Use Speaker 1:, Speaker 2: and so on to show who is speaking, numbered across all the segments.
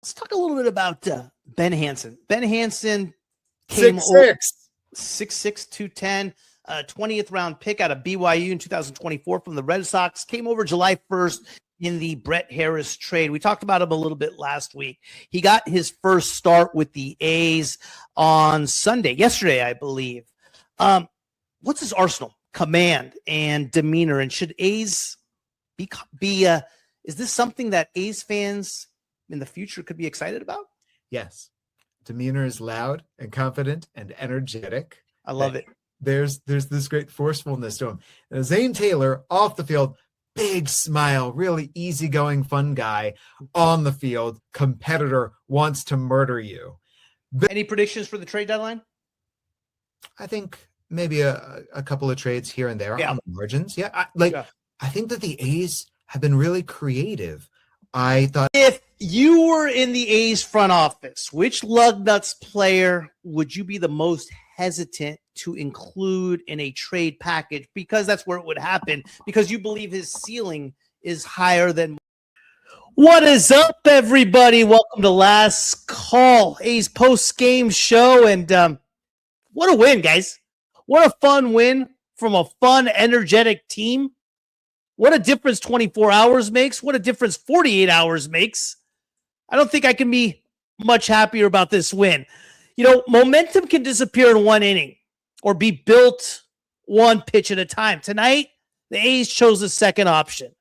Speaker 1: Let's talk a little bit about Ben Hansen. Ben Hansen came 6'6", 210, 20th round pick out of BYU in 2024 from the Red Sox. Came over July 1st in the Brett Harris trade. We talked about him a little bit last week. He got his first start with the A's on yesterday, I believe. What's his arsenal, command, and demeanor? And should A's be is this something that A's fans in the future could be excited about?
Speaker 2: Yes. Demeanor is loud and confident and energetic.
Speaker 1: I love it.
Speaker 2: There's this great forcefulness to him. And Zane Taylor off the field, big smile, really easygoing, fun guy. On the field, competitor, wants to murder you.
Speaker 1: Any predictions for the trade deadline?
Speaker 2: I think maybe a couple of trades here and there on the margins. Yeah, I think that the A's have been really creative. I thought,
Speaker 1: if you were in the A's front office, which lug nuts player would you be the most hesitant to include in a trade package? Because that's where it would happen, because you believe his ceiling is higher than. What is up, everybody? Welcome to Last Call, A's post-game show. And what a win, guys. What a fun win from a fun, energetic team. What a difference 24 hours makes. What a difference 48 hours makes. I don't think I can be much happier about this win. You know, momentum can disappear in one inning or be built one pitch at a time. Tonight, the A's chose the second option.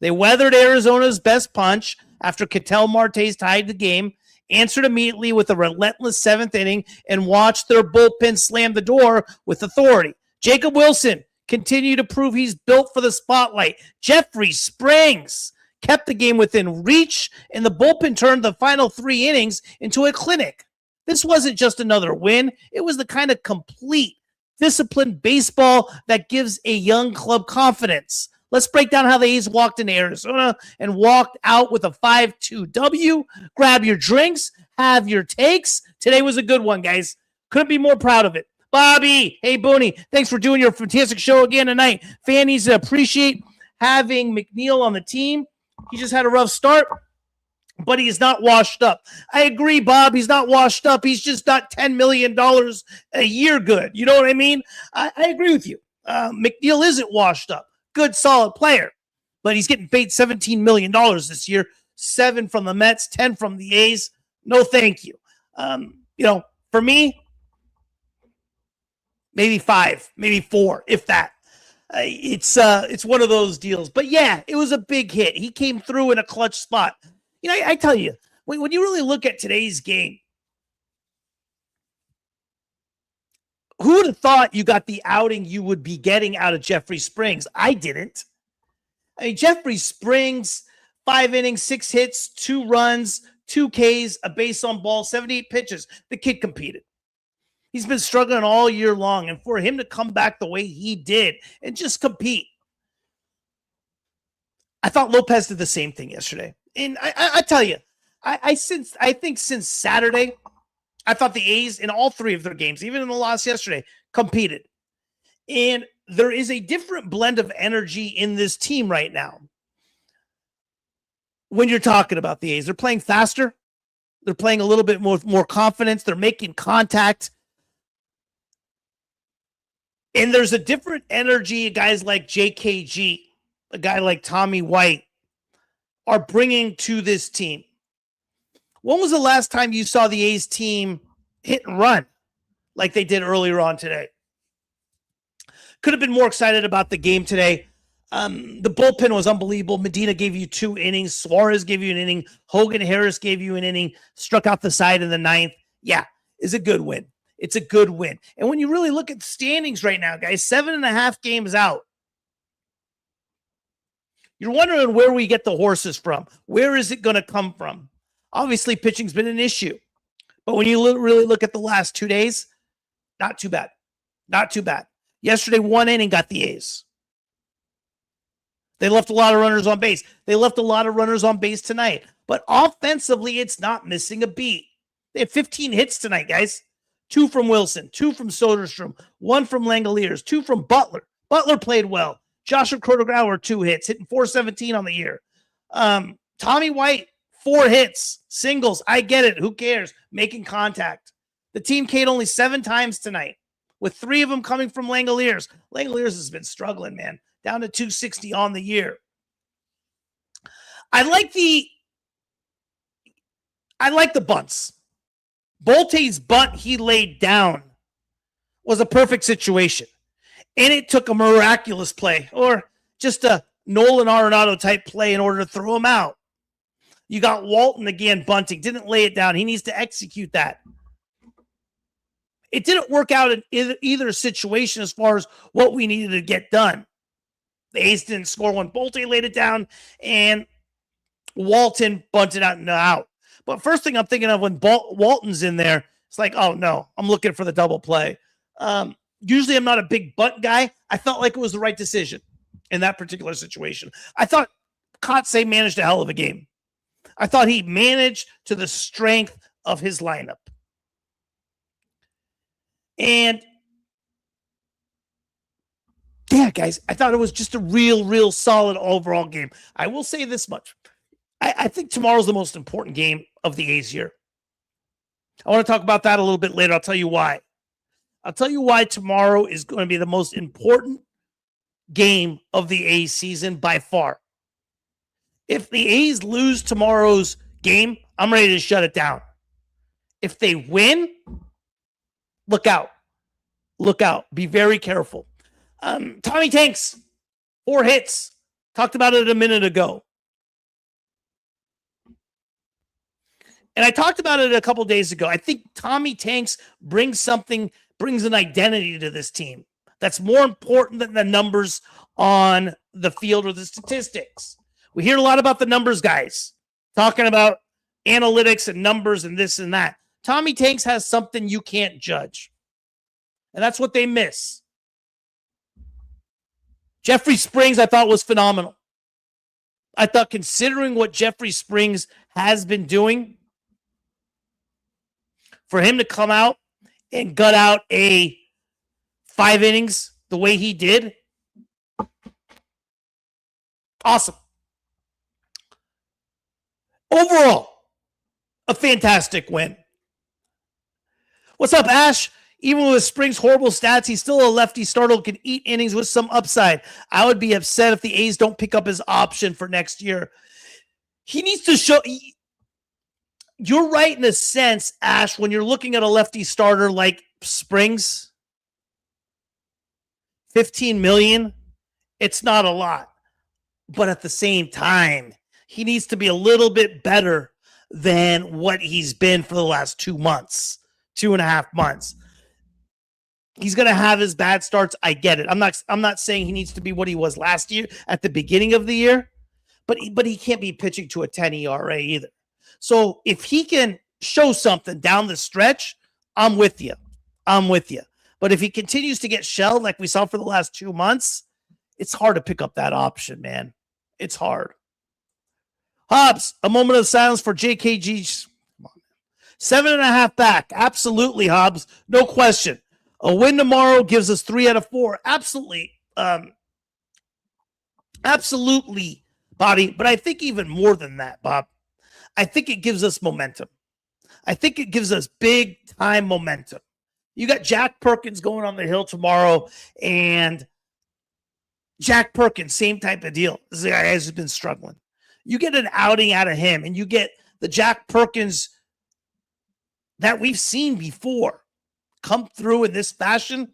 Speaker 1: They weathered Arizona's best punch after Ketel Marte's tied the game, answered immediately with a relentless seventh inning, and watched their bullpen slam the door with authority. Jacob Wilson continued to prove he's built for the spotlight. Jeffrey Springs kept the game within reach, and the bullpen turned the final 3 innings into a clinic. This wasn't just another win. It was the kind of complete, disciplined baseball that gives a young club confidence. Let's break down how the A's walked into Arizona and walked out with a 5-2 W. Grab your drinks, have your takes. Today was a good one, guys. Couldn't be more proud of it. Bobby, hey, Booney, thanks for doing your fantastic show again tonight. Fan needs to appreciate having McNeil on the team. He just had a rough start, but he's not washed up. I agree, Bob. He's not washed up. He's just not $10 million a year good. You know what I mean? I agree with you. McNeil isn't washed up. Good, solid player, but he's getting paid $17 million this year. 7 from the Mets, 10 from the A's. No, thank you. For me, maybe 5, maybe 4, if that. It's one of those deals. But yeah, it was a big hit. He came through in a clutch spot. You know, I tell you, when you really look at today's game, who would have thought you got the outing you would be getting out of Jeffrey Springs? I didn't. I mean, Jeffrey Springs, 5 innings, 6 hits, 2 runs, 2 Ks, a base on ball, 78 pitches. The kid competed. He's been struggling all year long, and for him to come back the way he did and just compete. I thought Lopez did the same thing yesterday. And I tell you, I think since Saturday, I thought the A's in all 3 of their games, even in the loss yesterday, competed. And there is a different blend of energy in this team right now. When you're talking about the A's, they're playing faster. They're playing a little bit more confidence. They're making contact. And there's a different energy guys like JKG, a guy like Tommy White, are bringing to this team. When was the last time you saw the A's team hit and run like they did earlier on today? Could have been more excited about the game today. The bullpen was unbelievable. Medina gave you 2 innings. Suarez gave you an inning. Hogan Harris gave you an inning. Struck out the side in the 9th. Yeah, it's a good win. It's a good win. And when you really look at the standings right now, guys, 7.5 games out. You're wondering where we get the horses from. Where is it going to come from? Obviously, pitching's been an issue. But when you really look at the last 2 days, not too bad. Not too bad. Yesterday, 1 inning got the A's. They left a lot of runners on base. They left a lot of runners on base tonight. But offensively, it's not missing a beat. They had 15 hits tonight, guys. 2 from Wilson, 2 from Soderstrom, 1 from Langoliers, 2 from Butler. Butler played well. Joshua Crotograuer, 2 hits, hitting .417 on the year. Tommy White, 4 hits, singles. I get it. Who cares? Making contact. The team K'd only 7 times tonight, with 3 of them coming from Langoliers. Langoliers has been struggling, man. Down to 260 on the year. I like the bunts. Bolte's bunt he laid down was a perfect situation. And it took a miraculous play, or just a Nolan Arenado type play in order to throw him out. You got Walton again bunting. Didn't lay it down. He needs to execute that. It didn't work out in either situation as far as what we needed to get done. The A's didn't score when Bolte laid it down, and Walton bunted out and out. But first thing I'm thinking of when Walton's in there, it's like, oh no, I'm looking for the double play. Usually I'm not a big bunt guy. I felt like it was the right decision in that particular situation. I thought Kotsay managed a hell of a game. I thought he managed to the strength of his lineup. And yeah, guys, I thought it was just a real solid overall game. I will say this much. I think tomorrow's the most important game of the A's year. I want to talk about that a little bit later. I'll tell you why. I'll tell you why tomorrow is going to be the most important game of the A's season by far. If the A's lose tomorrow's game, I'm ready to shut it down. If they win, look out. Look out. Be very careful. Tommy Tanks, 4 hits. Talked about it a minute ago. And I talked about it a couple days ago. I think Tommy Tanks brings an identity to this team that's more important than the numbers on the field or the statistics. We hear a lot about the numbers guys talking about analytics and numbers and this and that. Tommy Tanks has something you can't judge. And that's what they miss. Jeffrey Springs, I thought, was phenomenal. I thought, considering what Jeffrey Springs has been doing, for him to come out and gut out a 5 innings the way he did, awesome. Overall, a fantastic win. What's up, Ash? Even with Springs' horrible stats, he's still a lefty starter who can eat innings with some upside. I would be upset if the A's don't pick up his option for next year. He needs to show... You're right in a sense, Ash, when you're looking at a lefty starter like Springs. $15 million, it's not a lot. But at the same time, he needs to be a little bit better than what he's been for the last 2 months, 2.5 months. He's going to have his bad starts. I get it. I'm not saying he needs to be what he was last year at the beginning of the year, but he can't be pitching to a 10 ERA either. So if he can show something down the stretch, I'm with you. But if he continues to get shelled like we saw for the last 2 months, it's hard to pick up that option, man. It's hard. Hobbs, a moment of silence for JKG. 7.5 back. Absolutely, Hobbs. No question. A win tomorrow gives us 3 out of 4. Absolutely. Absolutely, Bobby. But I think even more than that, Bob. I think it gives us momentum. I think it gives us big time momentum. You got Jack Perkins going on the hill tomorrow, and Jack Perkins, same type of deal. This guy has been struggling. You get an outing out of him, and you get the Jack Perkins that we've seen before come through in this fashion.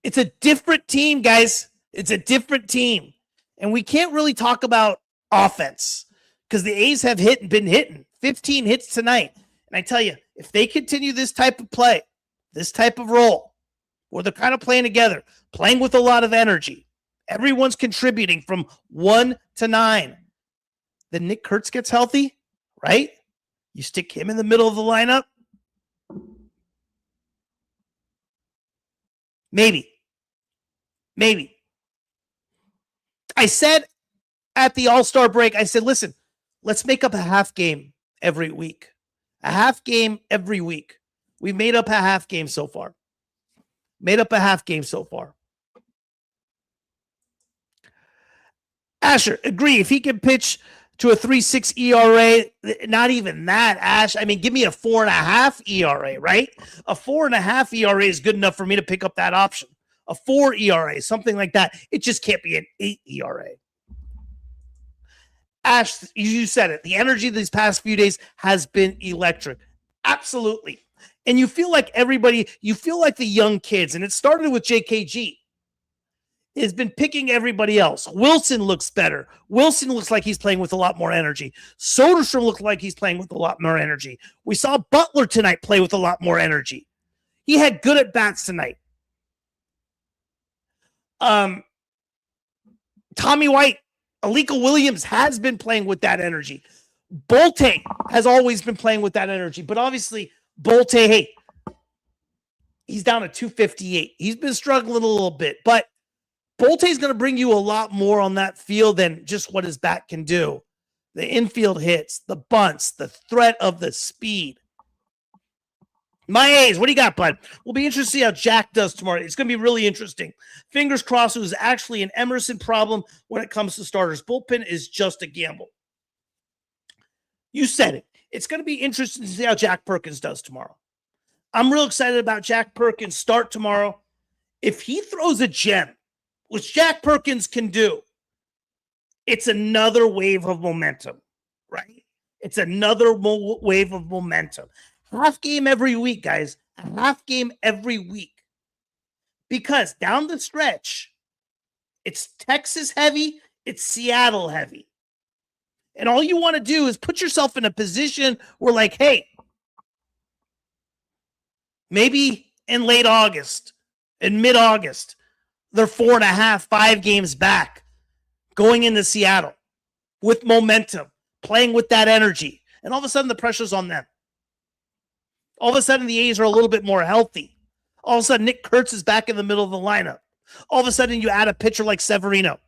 Speaker 1: It's a different team, guys. It's a different team. And we can't really talk about offense because the A's have been hitting 15 hits tonight. And I tell you, if they continue this type of play, this type of role, where they're kind of playing together, playing with a lot of energy, everyone's contributing from 1 to 9, then Nick Kurtz gets healthy, right? You stick him in the middle of the lineup. Maybe. I said at the All-Star break, I said, listen, let's make up a half game every week. A half game every week. We've made up a half game so far. Asher, agree. If he can pitch to a 3.6 ERA, not even that, Ash. I mean, give me a 4.5 ERA, right? A 4.5 ERA is good enough for me to pick up that option. A 4 ERA, something like that. It just can't be an 8 ERA. Ash, you said it. The energy these past few days has been electric. Absolutely. And you feel like everybody, you feel like the young kids, and it started with JKG, has been picking everybody else. Wilson looks better. Wilson looks like he's playing with a lot more energy. Soderstrom looks like he's playing with a lot more energy. We saw Butler tonight play with a lot more energy. He had good at bats tonight. Tommy White, Alika Williams has been playing with that energy. Bolte has always been playing with that energy, but obviously Bolte, hey, he's down at 258. He's been struggling a little bit, but Bolte is going to bring you a lot more on that field than just what his bat can do. The infield hits, the bunts, the threat of the speed. My A's, what do you got, bud? We'll be interested to see how Jack does tomorrow. It's going to be really interesting. Fingers crossed, it was actually an Emerson problem when it comes to starters. Bullpen is just a gamble. You said it. It's going to be interesting to see how Jack Perkins does tomorrow. I'm real excited about Jack Perkins' start tomorrow. If he throws a gem, which Jack Perkins can do, it's another wave of momentum, right? It's another wave of momentum. Half game every week, guys. A half game every week. Because down the stretch, it's Texas heavy, it's Seattle heavy. And all you want to do is put yourself in a position where, like, hey, maybe in late August, in mid-August, they're 4.5, 5 games back, going into Seattle with momentum, playing with that energy. And all of a sudden, the pressure's on them. All of a sudden, the A's are a little bit more healthy. All of a sudden, Nick Kurtz is back in the middle of the lineup. All of a sudden, you add a pitcher like Severino.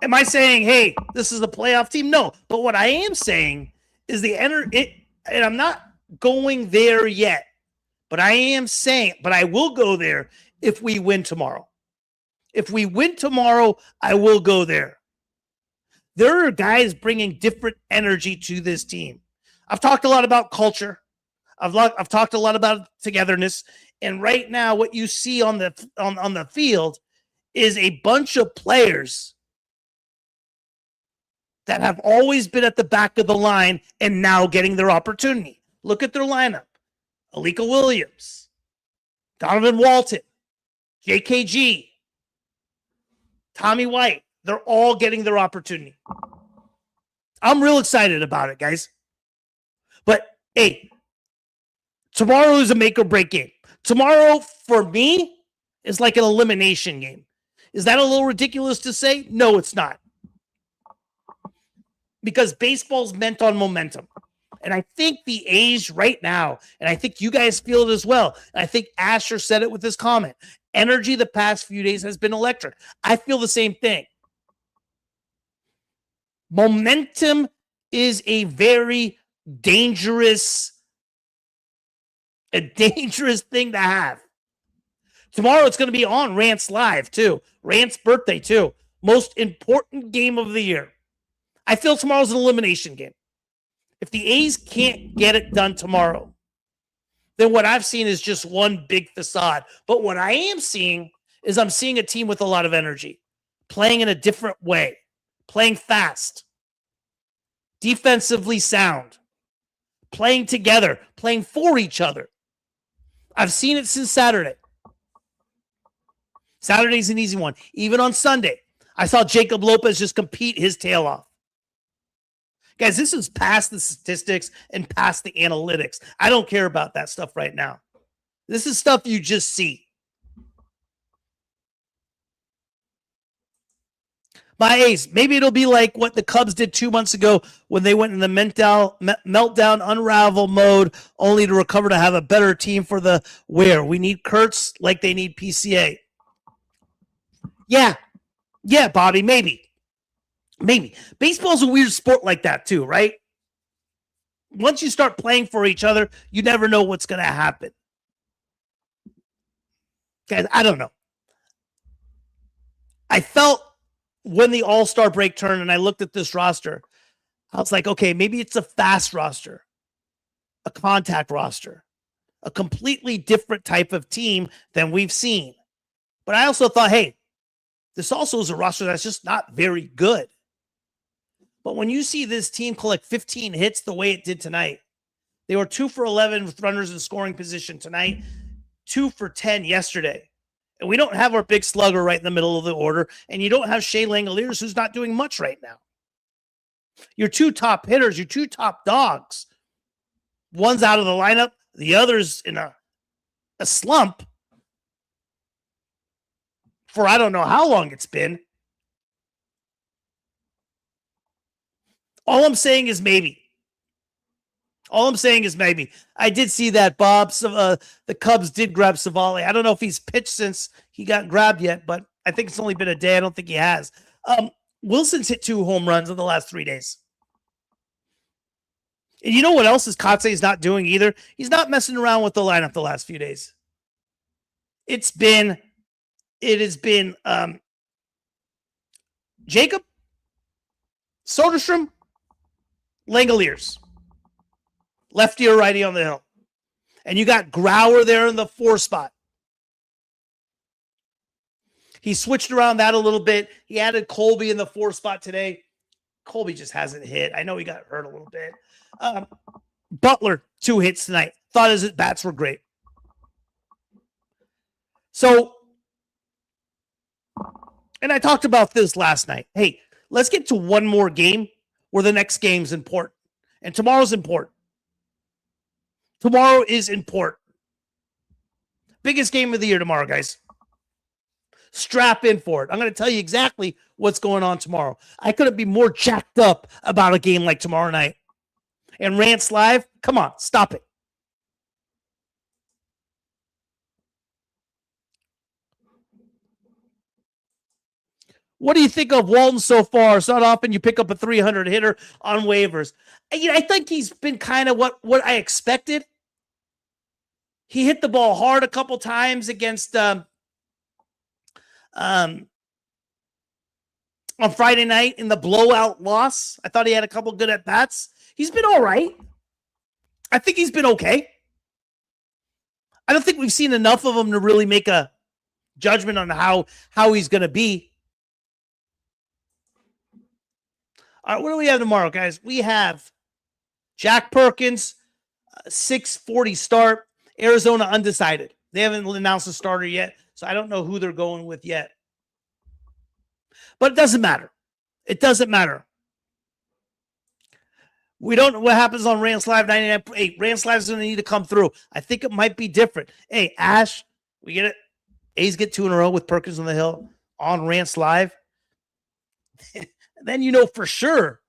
Speaker 1: Am I saying, hey, this is a playoff team? No. But what I am saying is and I'm not going there yet, but I am saying, but I will go there if we win tomorrow. If we win tomorrow, I will go there. There are guys bringing different energy to this team. I've talked a lot about culture. I've talked a lot about togetherness. And right now, what you see on the field is a bunch of players that have always been at the back of the line and now getting their opportunity. Look at their lineup. Alika Williams, Donovan Walton, JKG, Tommy White. They're all getting their opportunity. I'm real excited about it, guys. But, hey, tomorrow is a make or break game. Tomorrow, for me, is like an elimination game. Is that a little ridiculous to say? No, it's not. Because baseball's meant on momentum. And I think the A's right now, and I think you guys feel it as well, and I think Asher said it with his comment, energy the past few days has been electric. I feel the same thing. Momentum is a very dangerous thing to have. Tomorrow it's going to be on Rant's Live, too. Rant's birthday, too. Most important game of the year. I feel tomorrow's an elimination game. If the A's can't get it done tomorrow, then what I've seen is just one big facade. But what I am seeing is I'm seeing a team with a lot of energy, playing in a different way, playing fast, defensively sound, playing together, playing for each other. I've seen it since Saturday. Saturday's an easy one. Even on Sunday, I saw Jacob Lopez just compete his tail off. Guys, this is past the statistics and past the analytics. I don't care about that stuff right now. This is stuff you just see. My A's, maybe it'll be like what the Cubs did 2 months ago when they went in the meltdown, unravel mode, only to recover to have a better team for the where. We need Kurtz like they need PCA. Yeah, Bobby, maybe. Maybe. Baseball's a weird sport like that too, right? Once you start playing for each other, you never know what's going to happen. Guys, I don't know. I felt when the All-Star break turned and I looked at this roster, I was like, okay, maybe it's a fast roster, a contact roster, a completely different type of team than we've seen. But I also thought, hey, this also is a roster that's just not very good. But when you see this team collect 15 hits the way it did tonight, they were 2 for 11 with runners in scoring position tonight, 2 for 10 yesterday. And we don't have our big slugger right in the middle of the order, and you don't have Shea Langoliers, who's not doing much right now. Your 2 top hitters, your 2 top dogs, one's out of the lineup, the other's in a slump for I don't know how long it's been. All I'm saying is maybe. I did see that the Cubs did grab Savali. I don't know if he's pitched since he got grabbed yet, but I think it's only been a day. I don't think he has. Wilson's hit 2 home runs in the last 3 days. And you know what else is Kotsay is not doing either? He's not messing around with the lineup the last few days. It has been Jacob, Soderstrom, Langoliers. Lefty or righty on the hill. And you got Grauer there in the 4 spot. He switched around that a little bit. He added Colby in the 4 spot today. Colby just hasn't hit. I know he got hurt a little bit. Butler, 2 hits tonight. Thought his bats were great. So, and I talked about this last night. Hey, let's get to one more game where the next game's important. And tomorrow's important. Tomorrow is important. Biggest game of the year tomorrow, guys. Strap in for it. I'm going to tell you exactly what's going on tomorrow. I couldn't be more jacked up about a game like tomorrow night. And Rants Live, come on, stop it. What do you think of Walton so far? It's not often you pick up a 300 hitter on waivers. I think he's been kind of what I expected. He hit the ball hard a couple times against on Friday night in the blowout loss. I thought he had a couple good at-bats. He's been all right. I think he's been okay. I don't think we've seen enough of him to really make a judgment on how he's going to be. All right, what do we have tomorrow, guys? We have Jack Perkins, 6:40 start. Arizona undecided. They haven't announced a starter yet, so I don't know who they're going with yet. But it doesn't matter. It doesn't matter. We don't know what happens on Rants Live 99.8. Rants Live is going to need to come through. I think it might be different. Hey, Ash, we get it. A's get 2 in a row with Perkins on the hill on Rants Live. Then you know for sure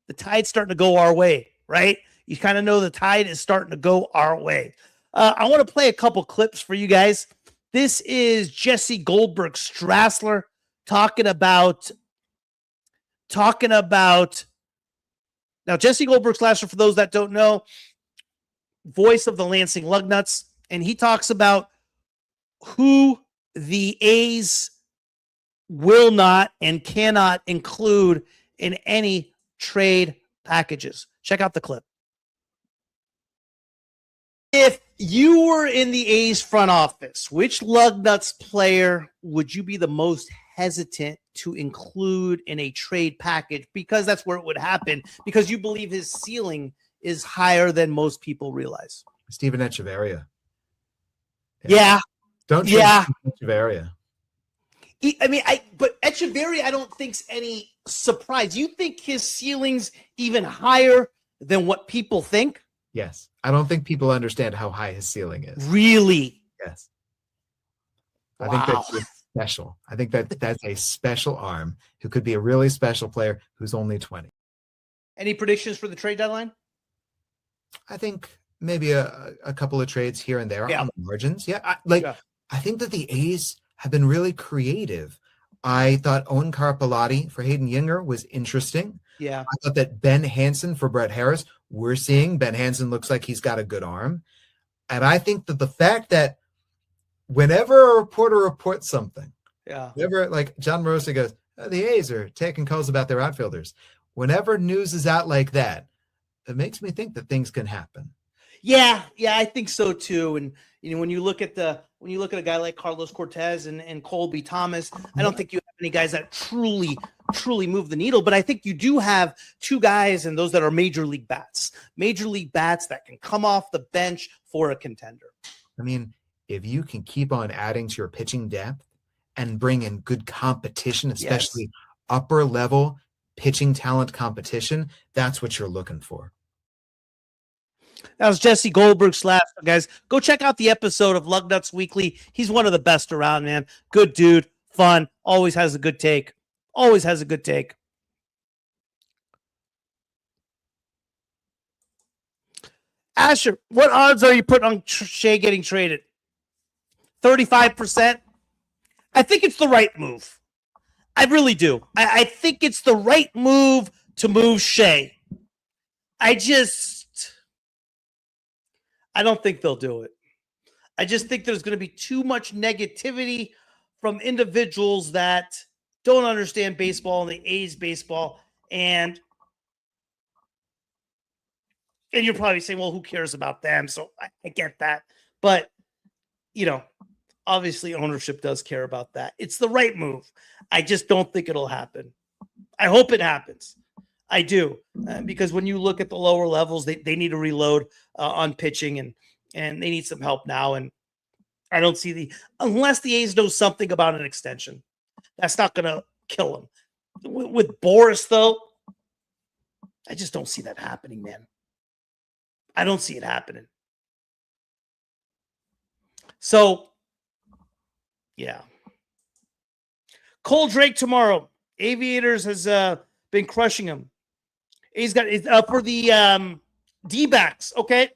Speaker 1: the tide's starting to go our way, right? You kind of know the tide is starting to go our way. I want to play a couple clips for you guys. This is Jesse Goldberg Strassler talking about now Jesse Goldberg Strassler, for those that don't know, voice of the Lansing Lugnuts, and he talks about who the A's will not and cannot include in any trade packages. Check out the clip. If you were in the A's front office, which Lugnuts player would you be the most hesitant to include in a trade package? Because that's where it would happen, because you believe his ceiling is higher than most people realize.
Speaker 2: Steven Echeverria.
Speaker 1: Yeah.
Speaker 2: Don't trade Echeverria.
Speaker 1: But Echeverria, I don't think's any surprise. You think his ceiling's even higher than what people think?
Speaker 2: Yes. I don't think people understand how high his ceiling is.
Speaker 1: Really?
Speaker 2: Yes.
Speaker 1: Wow.
Speaker 2: I think that's special. I think that's a special arm who could be a really special player who's only 20.
Speaker 1: Any predictions for the trade deadline?
Speaker 2: I think maybe a couple of trades here and there on the margins. Yeah. I think that the A's have been really creative. I thought Owen Carpellotti for Hayden Yinger was interesting.
Speaker 1: Yeah.
Speaker 2: I thought that Ben Hansen for Brett Harris, we're seeing Ben Hansen looks like he's got a good arm. And I think that the fact that whenever a reporter reports something,
Speaker 1: Yeah.
Speaker 2: Whenever, like, John Morosi goes, the A's are taking calls about their outfielders. Whenever news is out like that, it makes me think that things can happen.
Speaker 1: Yeah, I think so too. And when you look at a guy like Carlos Cortez and Colby Thomas, I don't think you have any guys that truly move the needle. But I think you do have two guys, and those that are major league bats that can come off the bench for a contender.
Speaker 2: I mean, if you can keep on adding to your pitching depth and bring in good competition, especially upper level pitching talent competition, that's what you're looking for.
Speaker 1: That was Jesse Goldberg's last one, guys. Go check out the episode of Lugnuts Weekly. He's one of the best around, man. Good dude, fun, always has a good take. Asher, what odds are you putting on Shea getting traded? 35%? I think it's the right move. I really do. I think it's the right move to move Shea. I don't think they'll do it. I just think there's going to be too much negativity from individuals that don't understand baseball and the A's baseball. And you're probably saying, well, who cares about them? So I get that. But, obviously ownership does care about that. It's the right move. I just don't think it'll happen. I hope it happens. I do. Because when you look at the lower levels, they need to reload on pitching and they need some help now. And I don't see unless the A's know something about an extension, that's not going to kill them. With Boris, though, I just don't see that happening, man. I don't see it happening. So, yeah. Cole Drake tomorrow. Aviators has been crushing him. He's got for the D-backs, okay?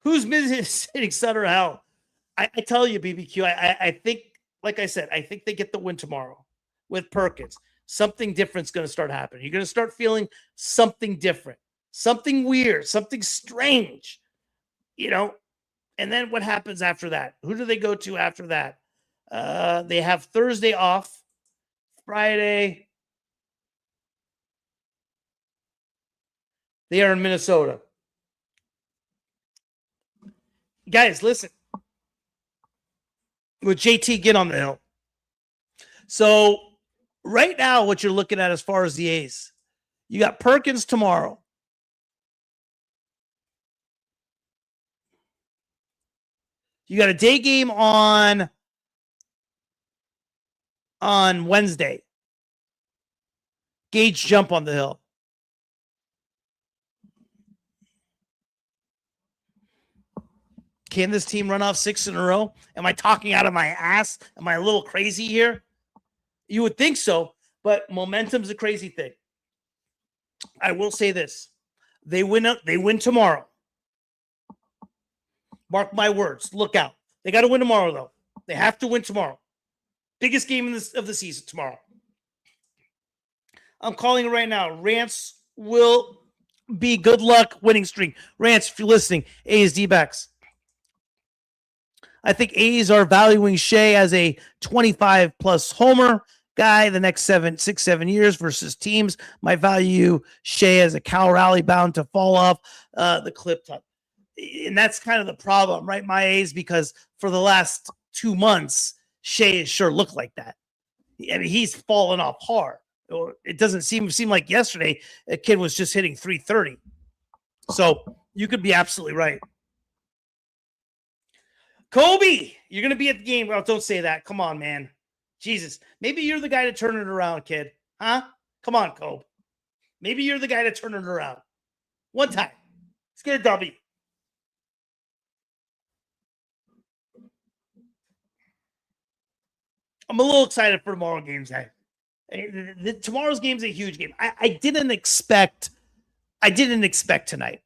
Speaker 1: Who's hitting Sutter Hell? I tell you, BBQ, I think, like I said, I think they get the win tomorrow with Perkins. Something different's going to start happening. You're going to start feeling something different, something weird, something strange, And then what happens after that? Who do they go to after that? They have Thursday off, Friday. They are in Minnesota. Guys, listen. With JT, get on the hill. So right now, what you're looking at as far as the A's, you got Perkins tomorrow. You got a day game on Wednesday. Gage jump on the hill. Can this team run off 6 in a row? Am I talking out of my ass? Am I a little crazy here? You would think so, but momentum's a crazy thing. I will say this. They win tomorrow. Mark my words. Look out. They got to win tomorrow, though. They have to win tomorrow. Biggest game of the season tomorrow. I'm calling it right now. Rance will be good luck winning streak. Rance, if you're listening, A's D-backs. I think A's are valuing Shea as a 25-plus homer guy the next 6-7 years versus teams might value Shea as a Cal Rally bound to fall off the cliff top. And that's kind of the problem, right? My A's, because for the last 2 months, Shea has sure looked like that. I mean, he's fallen off hard. It doesn't seem like yesterday a kid was just hitting 330. So you could be absolutely right. Kobe, you're going to be at the game. Well, don't say that. Come on, man. Jesus. Maybe you're the guy to turn it around, kid. Huh? Come on, Kobe. Maybe you're the guy to turn it around. One time. Let's get a W. I'm a little excited for tomorrow's games. Tomorrow's game's a huge game. I didn't expect tonight.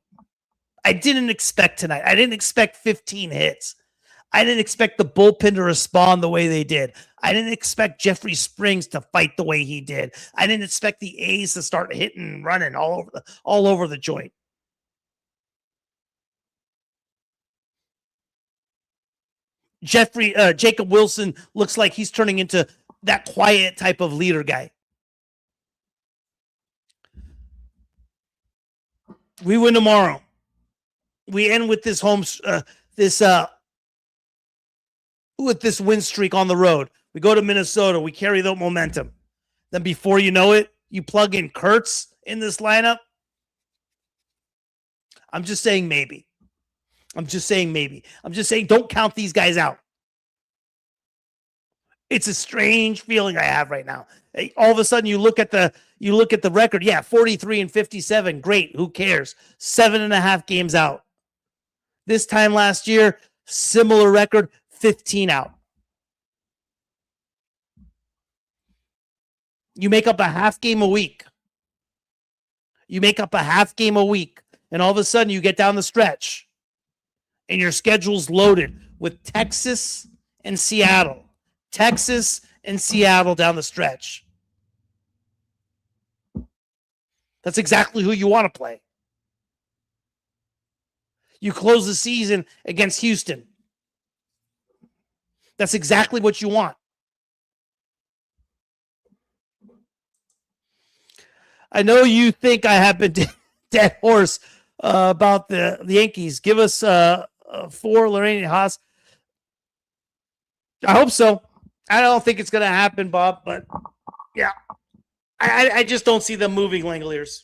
Speaker 1: I didn't expect 15 hits. I didn't expect the bullpen to respond the way they did. I didn't expect Jeffrey Springs to fight the way he did. I didn't expect the A's to start hitting and running all over the joint. Jacob Wilson looks like he's turning into that quiet type of leader guy. We win tomorrow. We end with this with this win streak on the road. We go to Minnesota. We carry the momentum. Then before you know it, you plug in Kurtz in this lineup. I'm just saying maybe. I'm just saying don't count these guys out. It's a strange feeling I have right now. All of a sudden you look at the record. Yeah, 43-57. Great. Who cares? 7.5 games out. This time last year, similar record, 15 out. You make up a half game a week. And all of a sudden you get down the stretch and your schedule's loaded with Texas and Seattle. Texas and Seattle down the stretch. That's exactly who you want to play. You close the season against Houston. That's exactly what you want. I know you think I have been dead horse about the Yankees. Give us 4 Lorraine Haas. I hope so. I don't think it's going to happen, Bob, but yeah. I just don't see them moving Langoliers.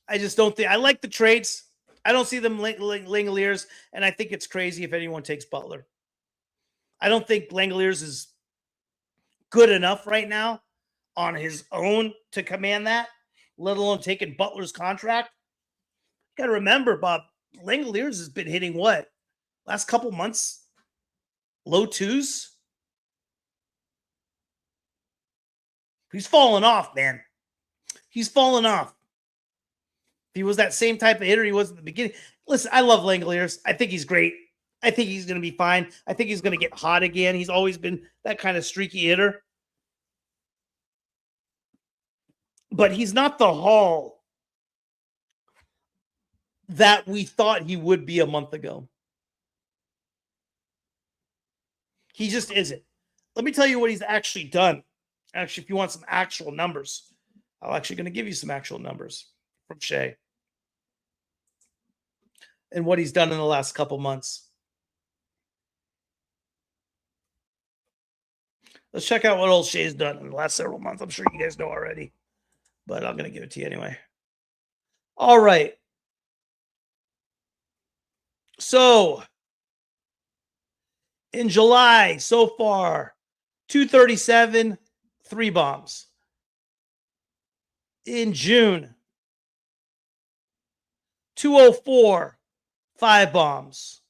Speaker 1: I just don't think. I like the trades. I don't see them Langoliers, and I think it's crazy if anyone takes Butler. I don't think Langoliers is good enough right now on his own to command that, let alone taking Butler's contract. You got to remember, Bob, Langoliers has been hitting what? Last couple months? Low 2s? He's fallen off, man. He's fallen off. If he was that same type of hitter he was at the beginning. Listen, I love Langoliers. I think he's great. I think he's going to be fine. I think he's going to get hot again. He's always been that kind of streaky hitter. But he's not the Hall that we thought he would be a month ago. He just isn't. Let me tell you what he's actually done. Actually, if you want some actual numbers, I'm actually going to give you some actual numbers from Shea and what he's done in the last couple months. Let's check out what old Shea's done in the last several months. I'm sure you guys know already, but I'm going to give it to you anyway. All right. So, in July, so far, 237, 3 bombs. In June, 204, 5 bombs.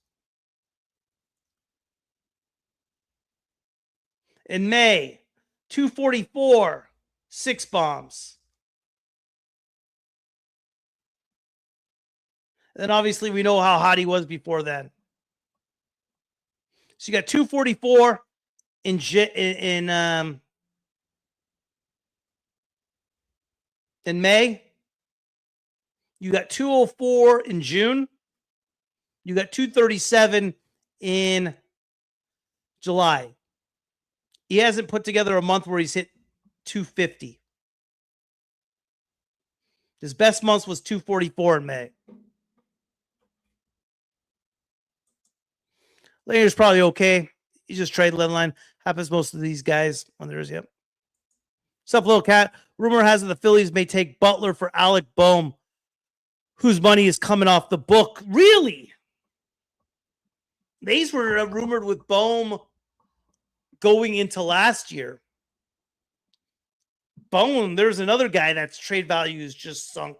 Speaker 1: In May, 244, 6 bombs. And then obviously we know how hot he was before then. So you got 244 in May. You got 204 in June. You got 237 in July. He hasn't put together a month where he's hit 250. His best month was 244 in May. Layer's probably okay. He's just trade deadline. Happens most of these guys when there's, yep. What's up, little cat? Rumor has it the Phillies may take Butler for Alec Boehm, whose money is coming off the book. Really? These were rumored with Boehm going into last year. Boehm, there's another guy that's trade value is just sunk.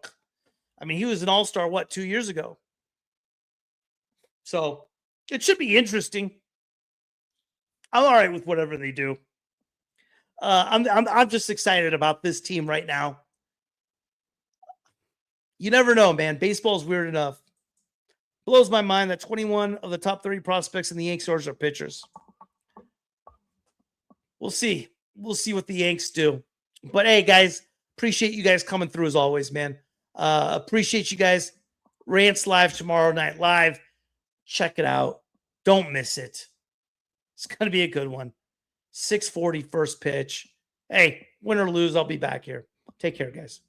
Speaker 1: I mean, he was an all-star, 2 years ago? So it should be interesting. I'm all right with whatever they do. I'm just excited about this team right now. You never know, man. Baseball's weird enough. Blows my mind that 21 of the top 30 prospects in the Yanks are pitchers. We'll see. We'll see what the Yanks do. But hey, guys, appreciate you guys coming through as always, man. Appreciate you guys. Rants live tomorrow night live. Check it out. Don't miss it. It's going to be a good one. 6:40 first pitch. Hey, win or lose, I'll be back here. Take care, guys.